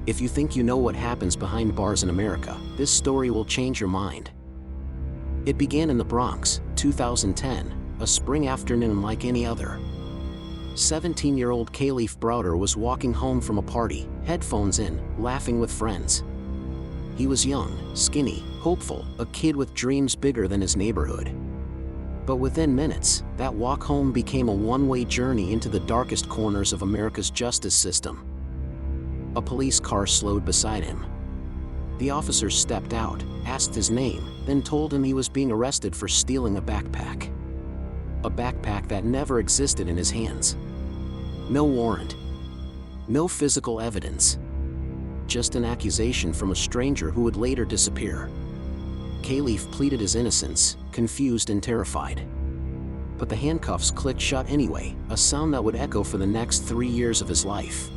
If you think you know what happens behind bars in America, this story will change your mind. It began in the Bronx, 2010, a spring afternoon like any other. 17-year-old Kalief Browder was walking home from a party, headphones in, laughing with friends. He was young, skinny, hopeful, a kid with dreams bigger than his neighborhood. But within minutes, that walk home became a one-way journey into the darkest corners of America's justice system. A police car slowed beside him. The officer stepped out, asked his name, then told him he was being arrested for stealing a backpack. A backpack that never existed in his hands. No warrant. No physical evidence. Just an accusation from a stranger who would later disappear. Kalief pleaded his innocence, confused and terrified. But the handcuffs clicked shut anyway, a sound that would echo for the next 3 years of his life.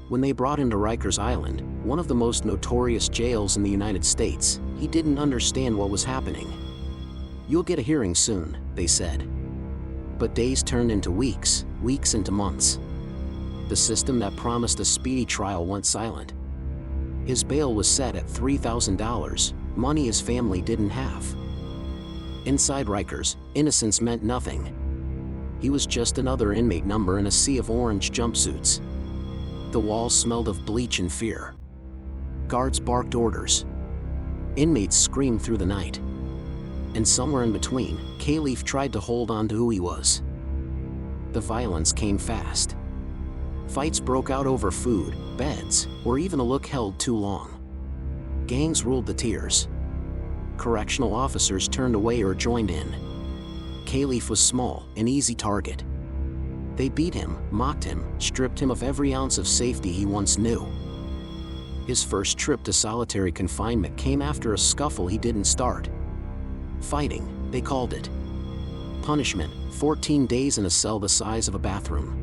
When they brought him to Rikers Island, one of the most notorious jails in the United States, he didn't understand what was happening. "You'll get a hearing soon," they said. But days turned into weeks, weeks into months. The system that promised a speedy trial went silent. His bail was set at $3,000, money his family didn't have. Inside Rikers, innocence meant nothing. He was just another inmate number in a sea of orange jumpsuits. The walls smelled of bleach and fear. Guards barked orders. Inmates screamed through the night. And somewhere in between, Kalief tried to hold on to who he was. The violence came fast. Fights broke out over food, beds, or even a look held too long. Gangs ruled the tiers. Correctional officers turned away or joined in. Kalief was small, an easy target. They beat him, mocked him, stripped him of every ounce of safety he once knew. His first trip to solitary confinement came after a scuffle he didn't start. Fighting, they called it. Punishment, 14 days in a cell the size of a bathroom.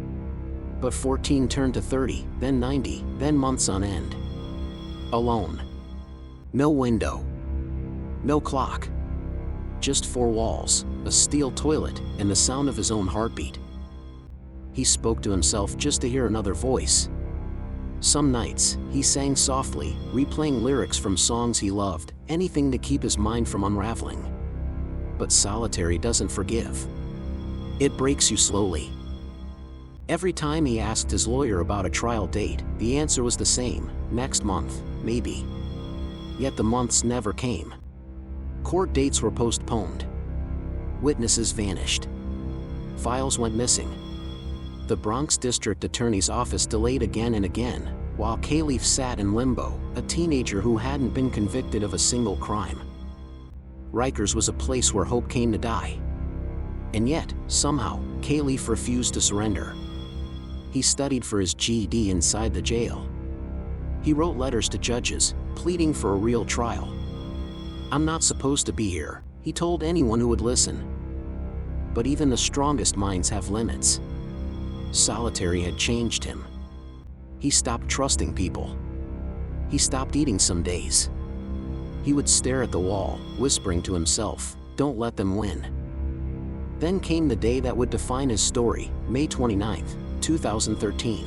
But 14 turned to 30, then 90, then months on end. Alone. No window. No clock. Just 4 walls, a steel toilet, and the sound of his own heartbeat. He spoke to himself just to hear another voice. Some nights, he sang softly, replaying lyrics from songs he loved, anything to keep his mind from unraveling. But solitary doesn't forgive. It breaks you slowly. Every time he asked his lawyer about a trial date, the answer was the same: next month, maybe. Yet the months never came. Court dates were postponed. Witnesses vanished. Files went missing. The Bronx District Attorney's Office delayed again and again, while Kalief sat in limbo, a teenager who hadn't been convicted of a single crime. Rikers was a place where hope came to die. And yet, somehow, Kalief refused to surrender. He studied for his GED inside the jail. He wrote letters to judges, pleading for a real trial. "I'm not supposed to be here," he told anyone who would listen. But even the strongest minds have limits. Solitary had changed him. He stopped trusting people. He stopped eating some days. He would stare at the wall, whispering to himself, "Don't let them win." Then came the day that would define his story, May 29, 2013.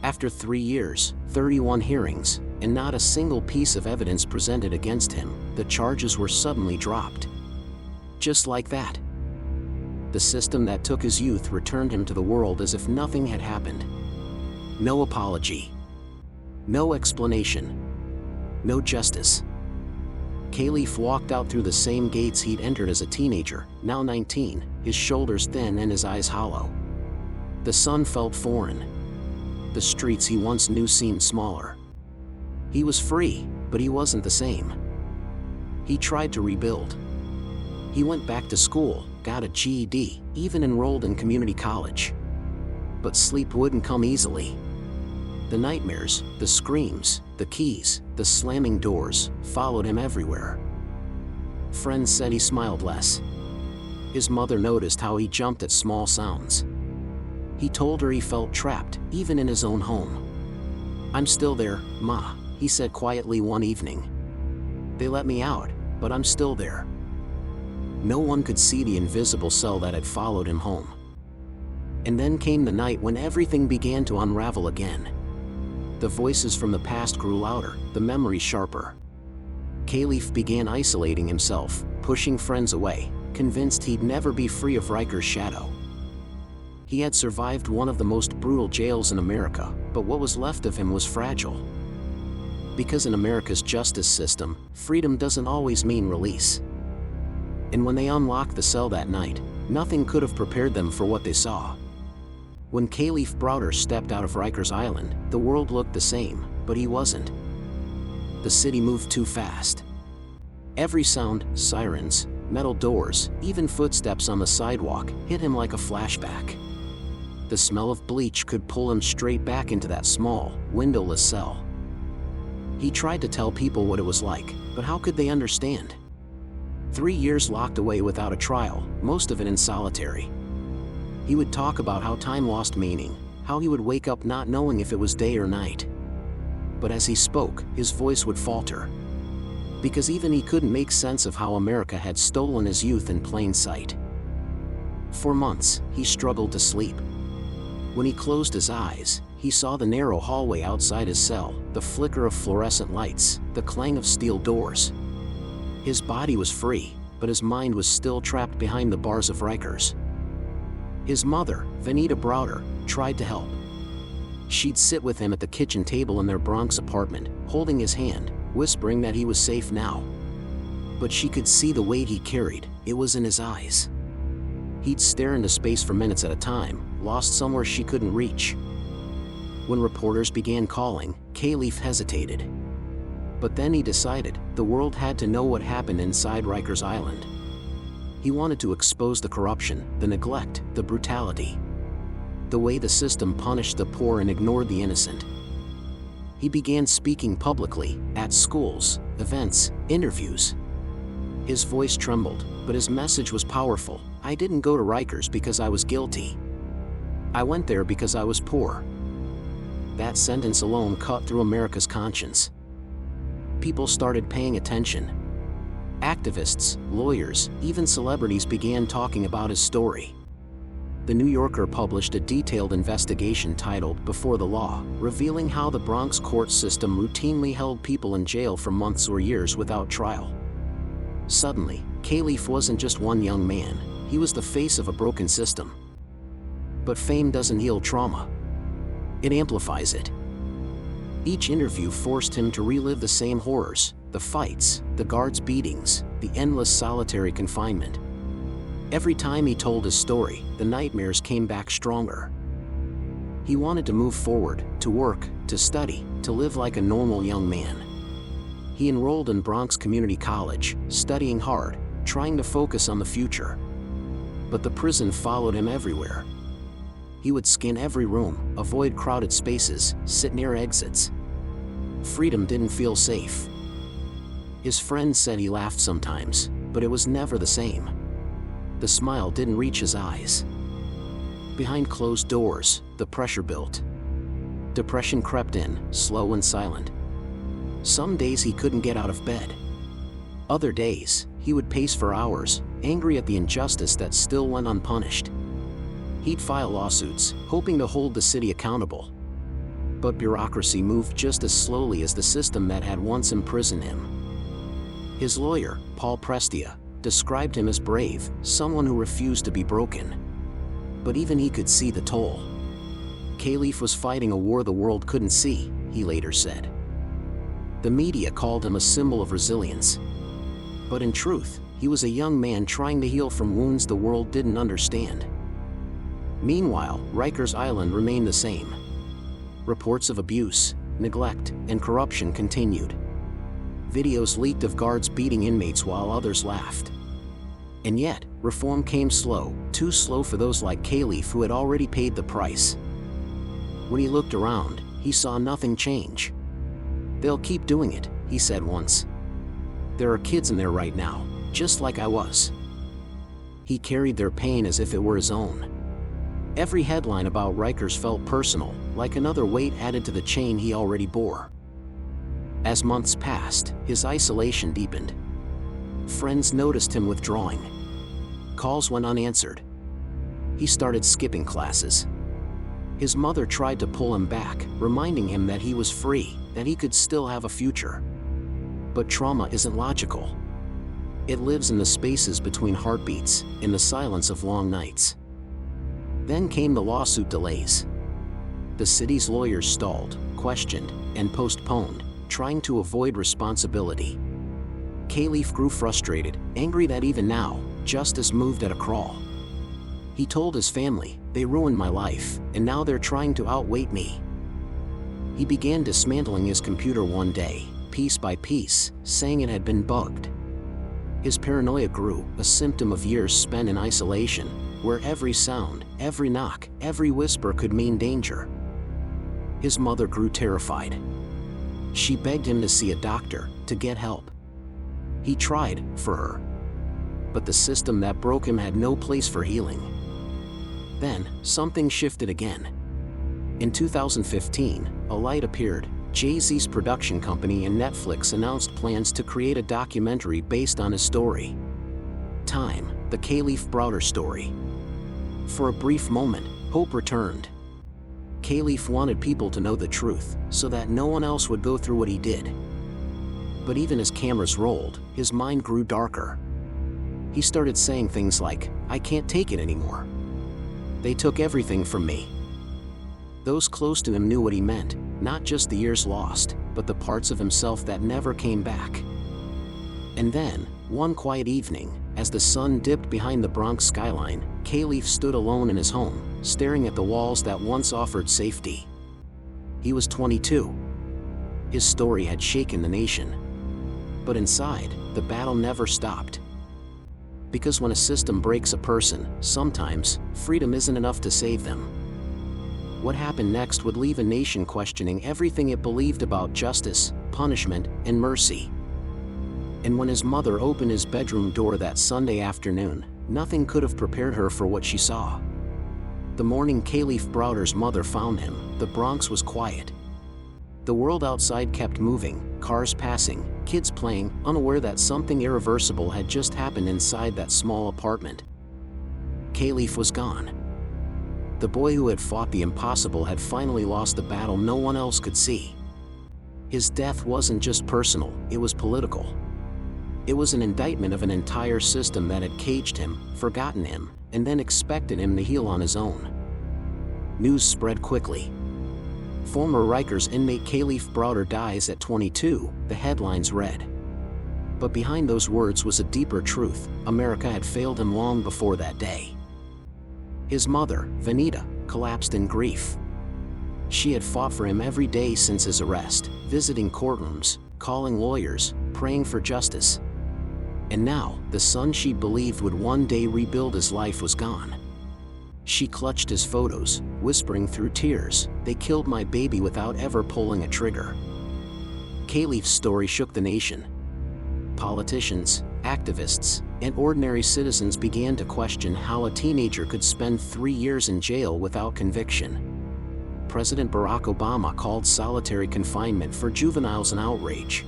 After 3 years, 31 hearings, and not a single piece of evidence presented against him, the charges were suddenly dropped. Just like that. The system that took his youth returned him to the world as if nothing had happened. No apology. No explanation. No justice. Kalief walked out through the same gates he'd entered as a teenager, now 19, his shoulders thin and his eyes hollow. The sun felt foreign. The streets he once knew seemed smaller. He was free, but he wasn't the same. He tried to rebuild. He went back to school, got a GED, even enrolled in community college. But sleep wouldn't come easily. The nightmares, the screams, the keys, the slamming doors, followed him everywhere. Friends said he smiled less. His mother noticed how he jumped at small sounds. He told her he felt trapped, even in his own home. "I'm still there, Ma," he said quietly one evening. "They let me out, but I'm still there." No one could see the invisible cell that had followed him home. And then came the night when everything began to unravel again. The voices from the past grew louder, the memories sharper. Kalief began isolating himself, pushing friends away, convinced he'd never be free of Rikers' shadow. He had survived one of the most brutal jails in America, but what was left of him was fragile. Because in America's justice system, freedom doesn't always mean release. And when they unlocked the cell that night, nothing could have prepared them for what they saw. When Kalief Browder stepped out of Rikers Island, the world looked the same, but he wasn't. The city moved too fast. Every sound, sirens, metal doors, even footsteps on the sidewalk, hit him like a flashback. The smell of bleach could pull him straight back into that small, windowless cell. He tried to tell people what it was like, but how could they understand? 3 years locked away without a trial, most of it in solitary. He would talk about how time lost meaning, how he would wake up not knowing if it was day or night. But as he spoke, his voice would falter. Because even he couldn't make sense of how America had stolen his youth in plain sight. For months, he struggled to sleep. When he closed his eyes, he saw the narrow hallway outside his cell, the flicker of fluorescent lights, the clang of steel doors. His body was free, but his mind was still trapped behind the bars of Rikers. His mother, Browder, tried to help. She'd sit with him at the kitchen table in their Bronx apartment, holding his hand, whispering that he was safe now. But she could see the weight he carried, it was in his eyes. He'd stare into space for minutes at a time, lost somewhere she couldn't reach. When reporters began calling, Kalief hesitated. But then he decided, the world had to know what happened inside Rikers Island. He wanted to expose the corruption, the neglect, the brutality. The way the system punished the poor and ignored the innocent. He began speaking publicly, at schools, events, interviews. His voice trembled, but his message was powerful. I didn't go to Rikers because I was guilty. I went there because I was poor. That sentence alone cut through America's conscience. People started paying attention. Activists, lawyers, even celebrities began talking about his story. The New Yorker published a detailed investigation titled Before the Law, revealing how the Bronx court system routinely held people in jail for months or years without trial. Suddenly, Kalief wasn't just one young man, he was the face of a broken system. But fame doesn't heal trauma. It amplifies it. Each interview forced him to relive the same horrors, the fights, the guards' beatings, the endless solitary confinement. Every time he told his story, the nightmares came back stronger. He wanted to move forward, to work, to study, to live like a normal young man. He enrolled in Bronx Community College, studying hard, trying to focus on the future. But the prison followed him everywhere. He would scan every room, avoid crowded spaces, sit near exits. Freedom didn't feel safe. His friends said he laughed sometimes, but it was never the same. The smile didn't reach his eyes. Behind closed doors, the pressure built. Depression crept in, slow and silent. Some days he couldn't get out of bed. Other days, he would pace for hours, angry at the injustice that still went unpunished. He'd file lawsuits, hoping to hold the city accountable. But bureaucracy moved just as slowly as the system that had once imprisoned him. His lawyer, Paul Prestia, described him as brave, someone who refused to be broken. But even he could see the toll. Kalief was fighting a war the world couldn't see, he later said. The media called him a symbol of resilience. But in truth, he was a young man trying to heal from wounds the world didn't understand. Meanwhile, Rikers Island remained the same. Reports of abuse, neglect, and corruption continued. Videos leaked of guards beating inmates while others laughed. And yet, reform came slow, too slow for those like Kalief who had already paid the price. When he looked around, he saw nothing change. "They'll keep doing it," he said once. "There are kids in there right now, just like I was." He carried their pain as if it were his own. Every headline about Rikers felt personal, like another weight added to the chain he already bore. As months passed, his isolation deepened. Friends noticed him withdrawing. Calls went unanswered. He started skipping classes. His mother tried to pull him back, reminding him that he was free, that he could still have a future. But trauma isn't logical. It lives in the spaces between heartbeats, in the silence of long nights. Then came the lawsuit delays. The city's lawyers stalled, questioned, and postponed, trying to avoid responsibility. Kalief grew frustrated, angry that even now, justice moved at a crawl. He told his family, "They ruined my life, and now they're trying to outweigh me." He began dismantling his computer one day, piece by piece, saying it had been bugged. His paranoia grew, a symptom of years spent in isolation, where every sound, every knock, every whisper could mean danger. His mother grew terrified. She begged him to see a doctor, to get help. He tried, for her. But the system that broke him had no place for healing. Then, something shifted again. In 2015, a light appeared. Jay-Z's production company and Netflix announced plans to create a documentary based on his story. Time, the Kalief Browder story. For a brief moment, hope returned. Kalief wanted people to know the truth, so that no one else would go through what he did. But even as cameras rolled, his mind grew darker. He started saying things like, "I can't take it anymore. They took everything from me." Those close to him knew what he meant, not just the years lost, but the parts of himself that never came back. And then, one quiet evening, as the sun dipped behind the Bronx skyline, Kalief stood alone in his home, staring at the walls that once offered safety. He was 22. His story had shaken the nation. But inside, the battle never stopped. Because when a system breaks a person, sometimes, freedom isn't enough to save them. What happened next would leave a nation questioning everything it believed about justice, punishment, and mercy. And when his mother opened his bedroom door that Sunday afternoon, nothing could have prepared her for what she saw. The morning Kalief Browder's mother found him, the Bronx was quiet. The world outside kept moving, cars passing, kids playing, unaware that something irreversible had just happened inside that small apartment. Kalief was gone. The boy who had fought the impossible had finally lost the battle no one else could see. His death wasn't just personal, it was political. It was an indictment of an entire system that had caged him, forgotten him, and then expected him to heal on his own. News spread quickly. Former Rikers inmate Kalief Browder dies at 22, the headlines read. But behind those words was a deeper truth: America had failed him long before that day. His mother, Vanita, collapsed in grief. She had fought for him every day since his arrest, visiting courtrooms, calling lawyers, praying for justice. And now, the son she believed would one day rebuild his life was gone. She clutched his photos, whispering through tears, "They killed my baby without ever pulling a trigger." Kalief's story shook the nation. Politicians, activists, and ordinary citizens began to question how a teenager could spend 3 years in jail without conviction. President Barack Obama called solitary confinement for juveniles an outrage.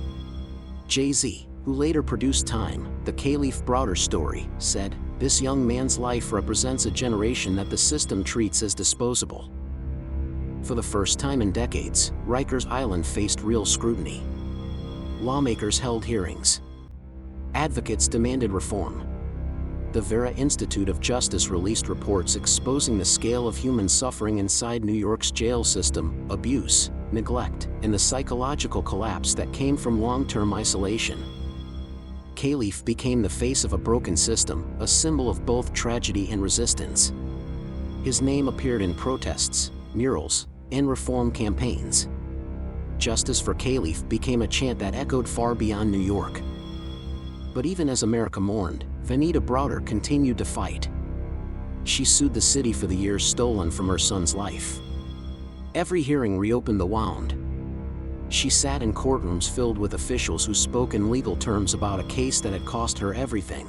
Jay-Z, who later produced Time, the Kalief Browder story, said, "This young man's life represents a generation that the system treats as disposable." For the first time in decades, Rikers Island faced real scrutiny. Lawmakers held hearings. Advocates demanded reform. The Vera Institute of Justice released reports exposing the scale of human suffering inside New York's jail system, abuse, neglect, and the psychological collapse that came from long-term isolation. Kalief became the face of a broken system, a symbol of both tragedy and resistance. His name appeared in protests, murals, and reform campaigns. Justice for Kalief became a chant that echoed far beyond New York. But even as America mourned, Vanita Browder continued to fight. She sued the city for the years stolen from her son's life. Every hearing reopened the wound. She sat in courtrooms filled with officials who spoke in legal terms about a case that had cost her everything.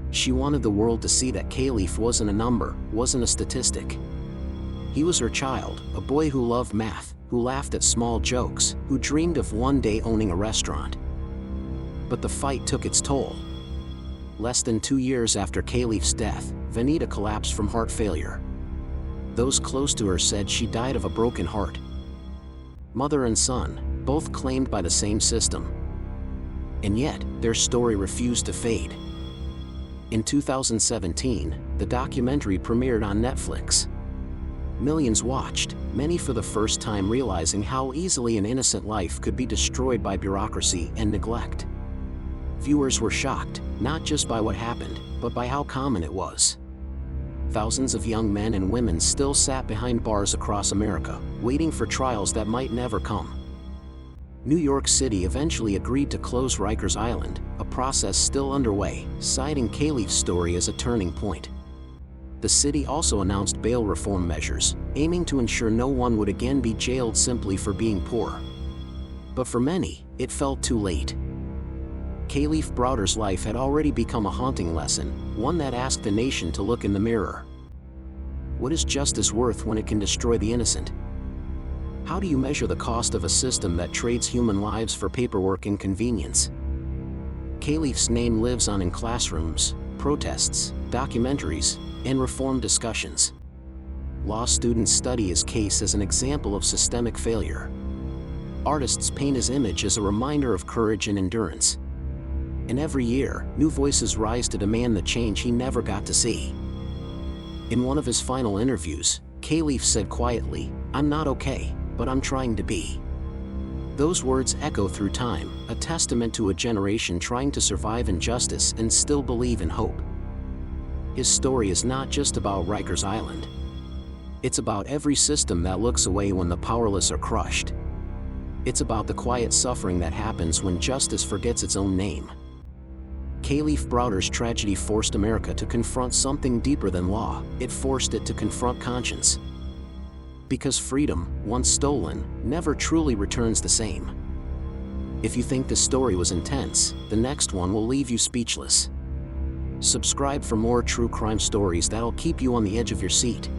She wanted the world to see that Kalief wasn't a number, wasn't a statistic. He was her child, a boy who loved math, who laughed at small jokes, who dreamed of one day owning a restaurant. But the fight took its toll. Less than 2 years after Kalief's death, Vanita collapsed from heart failure. Those close to her said she died of a broken heart. Mother and son, both claimed by the same system. And yet, their story refused to fade. In 2017, the documentary premiered on Netflix. Millions watched, many for the first time realizing how easily an innocent life could be destroyed by bureaucracy and neglect. Viewers were shocked, not just by what happened, but by how common it was. Thousands of young men and women still sat behind bars across America, waiting for trials that might never come. New York City eventually agreed to close Rikers Island, a process still underway, citing Kalief's story as a turning point. The city also announced bail reform measures, aiming to ensure no one would again be jailed simply for being poor. But for many, it felt too late. Kalief Browder's life had already become a haunting lesson, one that asked the nation to look in the mirror. What is justice worth when it can destroy the innocent? How do you measure the cost of a system that trades human lives for paperwork and convenience? Kalief's name lives on in classrooms, protests, documentaries, and reform discussions. Law students study his case as an example of systemic failure. Artists paint his image as a reminder of courage and endurance. And every year, new voices rise to demand the change he never got to see. In one of his final interviews, Kalief said quietly, "I'm not okay, but I'm trying to be." Those words echo through time, a testament to a generation trying to survive injustice and still believe in hope. His story is not just about Rikers Island. It's about every system that looks away when the powerless are crushed. It's about the quiet suffering that happens when justice forgets its own name. Kalief Browder's tragedy forced America to confront something deeper than law. It forced it to confront conscience. Because freedom, once stolen, never truly returns the same. If you think this story was intense, the next one will leave you speechless. Subscribe for more true crime stories that'll keep you on the edge of your seat.